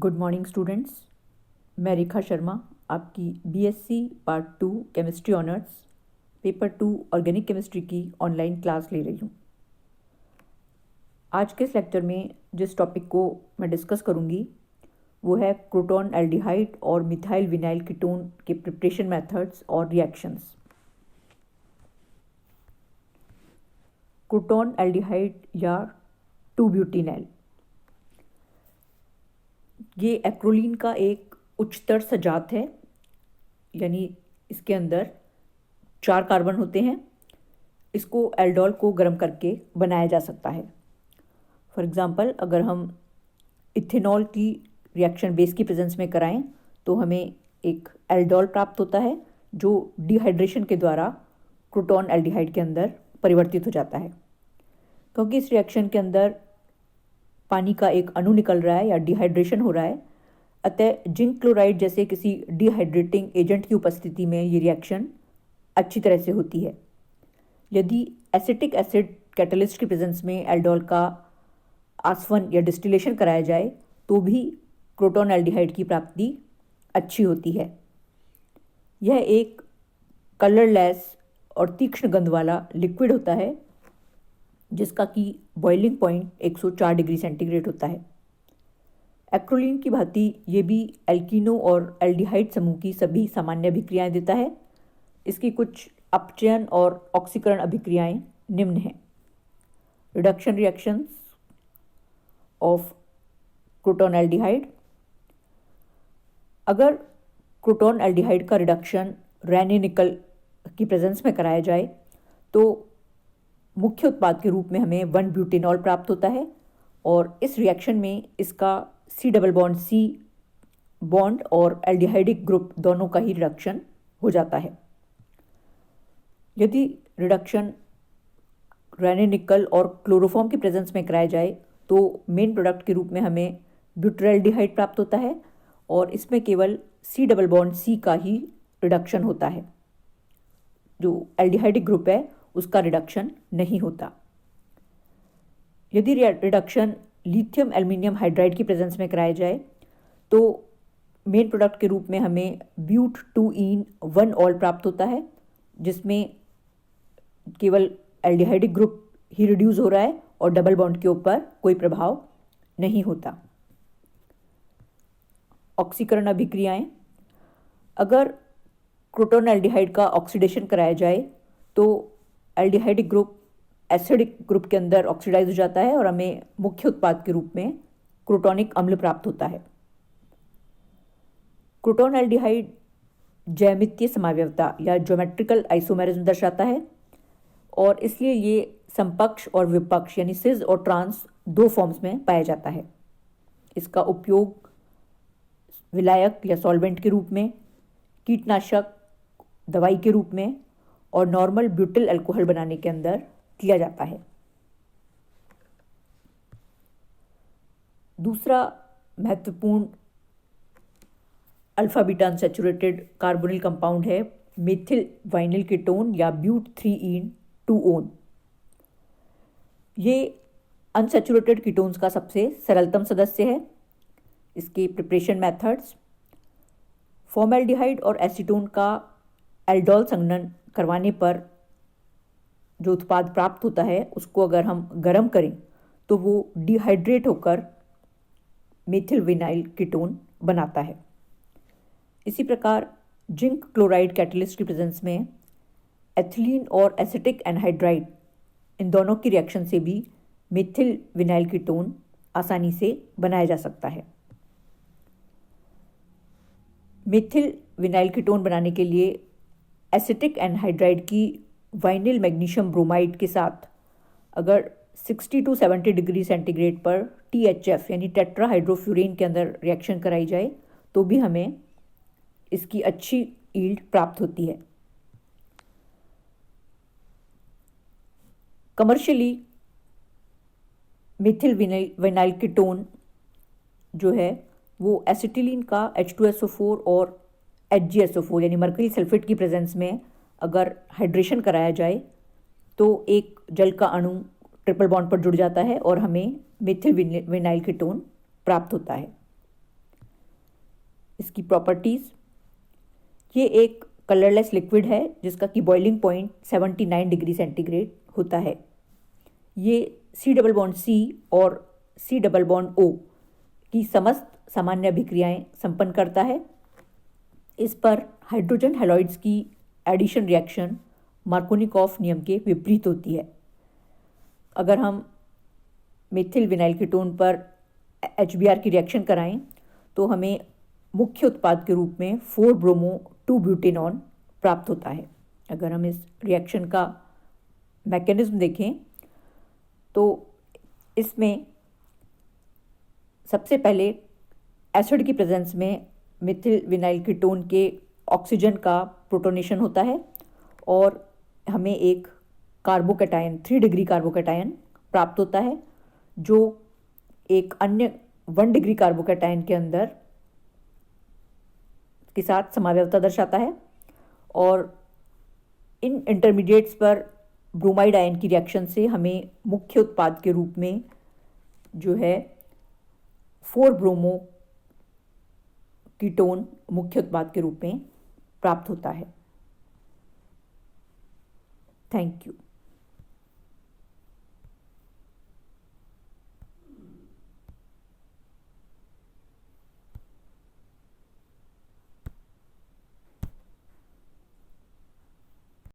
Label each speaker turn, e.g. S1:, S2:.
S1: Good morning students. मैं रेखा शर्मा आपकी BSc part 2 chemistry honours paper 2 organic chemistry की online class ले रही हूँ। आज के इस लेक्चर में जिस टॉपिक को मैं डिस्कस करूँगी वो है क्रोटॉन एल्डिहाइड और मिथाइल विनाइल कीटोन के प्रिपरेशन मेथड्स और रिएक्शंस। क्रोटॉन एल्डिहाइड या 2-ब्यूटेनॉल ये एक्रोलीन का एक उच्चतर सजात है, यानी इसके अंदर 4 कार्बन होते हैं। इसको एल्डोल को गर्म करके बनाया जा सकता है। फॉर एग्ज़ाम्पल, अगर हम इथेनॉल की रिएक्शन बेस की प्रेजेंस में कराएं तो हमें एक एल्डोल प्राप्त होता है जो डिहाइड्रेशन के द्वारा क्रोटॉन एल्डिहाइड के अंदर परिवर्तित हो जाता है। क्योंकि इस रिएक्शन के अंदर पानी का एक अणु निकल रहा है या डिहाइड्रेशन हो रहा है, अतः जिंक क्लोराइड जैसे किसी डिहाइड्रेटिंग एजेंट की उपस्थिति में ये रिएक्शन अच्छी तरह से होती है। यदि एसिटिक एसिड कैटलिस्ट की प्रेजेंस में एल्डोल का आसवन या डिस्टिलेशन कराया जाए तो भी क्रोटॉन एल्डिहाइड की प्राप्ति अच्छी होती है। यह एक कलरलेस और तीक्ष्ण गंध वाला लिक्विड होता है जिसका कि बॉइलिंग पॉइंट 104 डिग्री सेंटीग्रेड होता है। एक्रोलीन की भांति ये भी एल्कीनो और एल्डिहाइड समूह की सभी सामान्य अभिक्रियाएं देता है। इसकी कुछ अपचयन और ऑक्सीकरण अभिक्रियाएं निम्न हैं। Reduction reactions of croton aldehyde. अगर क्रोटॉन एल्डिहाइड का रिडक्शन रेने निकल की प्रेजेंस में कराया जाए तो मुख्य उत्पाद के रूप में हमें 1-ब्यूटेनॉल प्राप्त होता है और इस रिएक्शन में इसका C बॉन्ड और एल्डिहाइडिक ग्रुप दोनों का ही रिडक्शन हो जाता है। यदि रिडक्शन रेने निकल और क्लोरोफॉर्म की प्रेजेंस में कराया जाए तो मेन प्रोडक्ट के रूप में हमें ब्यूटाइल्डिहाइड प्राप्त होता है और इसमें केवल C का ही रिडक्शन होता है। जो एल्डिहाइडिक ग्रुप है उसका रिडक्शन नहीं होता। यदि रिडक्शन लिथियम एल्युमिनियम हाइड्राइड की प्रेजेंस में कराया जाए तो मेन प्रोडक्ट के रूप में हमें but2ene1ऑल प्राप्त होता है जिसमें केवल एल्डिहाइडिक ग्रुप ही रिड्यूस हो रहा है और डबल बॉन्ड के ऊपर कोई प्रभाव नहीं होता। ऑक्सीकरण अभिक्रियाएं। अगर क्रोटॉन एल्डिहाइड का ऑक्सीडेशन कराया जाए तो एल्डिहाइडिक ग्रुप एसिडिक ग्रुप के अंदर ऑक्सीडाइज हो जाता है और हमें मुख्य उत्पाद के रूप में क्रोटोनिक अम्ल प्राप्त होता है। क्रोटॉन एल्डिहाइड ज्यामितीय समावयवता या ज्योमेट्रिकल आइसोमेरिज्म दर्शाता है और इसलिए ये समपक्ष और विपक्ष यानी सिस और ट्रांस 2 फॉर्म्स में पाया जाता है। इसका उपयोग विलायक या सॉल्वेंट के रूप में, कीटनाशक दवाई के रूप में और नॉर्मल ब्यूटिल अल्कोहल बनाने के अंदर किया जाता है। दूसरा महत्वपूर्ण alpha beta unsaturated carbonyl compound है मेथिल वाइनिल कीटोन या but3ene2On। ये अनसैचुरेटेड कीटोन्स का सबसे सरलतम सदस्य है। इसके प्रिपरेशन मेथड्स। फॉर्मेल्डिहाइड और एसीटोन का एल्डोल संघनन करवाने पर जो उत्पाद प्राप्त होता है उसको अगर हम गर्म करें तो वो डिहाइड्रेट होकर मेथिल विनाइल कीटोन बनाता है। इसी प्रकार जिंक क्लोराइड कैटलिस्ट की प्रेजेंस में एथिलीन और एसिटिक एनहाइड्राइड इन दोनों की रिएक्शन से भी मेथिल विनाइल कीटोन आसानी से बनाया जा सकता है। मेथिल विनाइल कीटोन बनाने के लिए एसिटिक एनहाइड्राइड की वाइनिल मैग्नीशियम ब्रोमाइड के साथ अगर 60 to 70 डिग्री सेंटीग्रेड पर THF यानी टेट्राहाइड्रोफ्यूरेन के अंदर रिएक्शन कराई जाए तो भी हमें इसकी अच्छी यील्ड प्राप्त होती है। कमर्शियली मेथिल विनाइल कीटोन जो है वो एसिटिलीन का H2SO4 और HgSO4 यानी मरकरी सल्फेट की प्रेजेंस में अगर हाइड्रेशन कराया जाए तो एक जल का अणु ट्रिपल बॉन्ड पर जुड़ जाता है और हमें मेथिल विनाइल कीटोन प्राप्त होता है। इसकी प्रॉपर्टीज़, ये एक कलरलेस लिक्विड है जिसका कि बॉइलिंग पॉइंट 79 डिग्री सेंटीग्रेड होता है। ये C++ और C++ की समस्त सामान्य अभिक्रियाएं संपन्न करता है। इस पर हाइड्रोजन हैलाइड्स की एडिशन रिएक्शन मार्कोनिकॉफ नियम के विपरीत होती है। अगर हम मेथिल विनाइल कीटोन पर HBr की रिएक्शन कराएं तो हमें मुख्य उत्पाद के रूप में 4-ब्रोमो-2-ब्यूटेनॉन प्राप्त होता है। अगर हम इस रिएक्शन का मैकेनिज्म देखें तो इसमें सबसे पहले एसिड की प्रेजेंस में मेथिल विनाइल कीटोन के ऑक्सीजन का प्रोटोनेशन होता है और हमें एक कार्बोकैटायन 3 डिग्री कार्बोकैटायन प्राप्त होता है, जो एक अन्य 1 डिग्री कार्बोकैटायन के अंदर के साथ समावयवता दर्शाता है। और इन इंटरमीडिएट्स पर ब्रोमाइड आयन की रिएक्शन से हमें मुख्य उत्पाद के रूप में जो है 4-ब्रोमो कीटोन मुख्य उत्पाद के रूप में प्राप्त होता है। Thank you.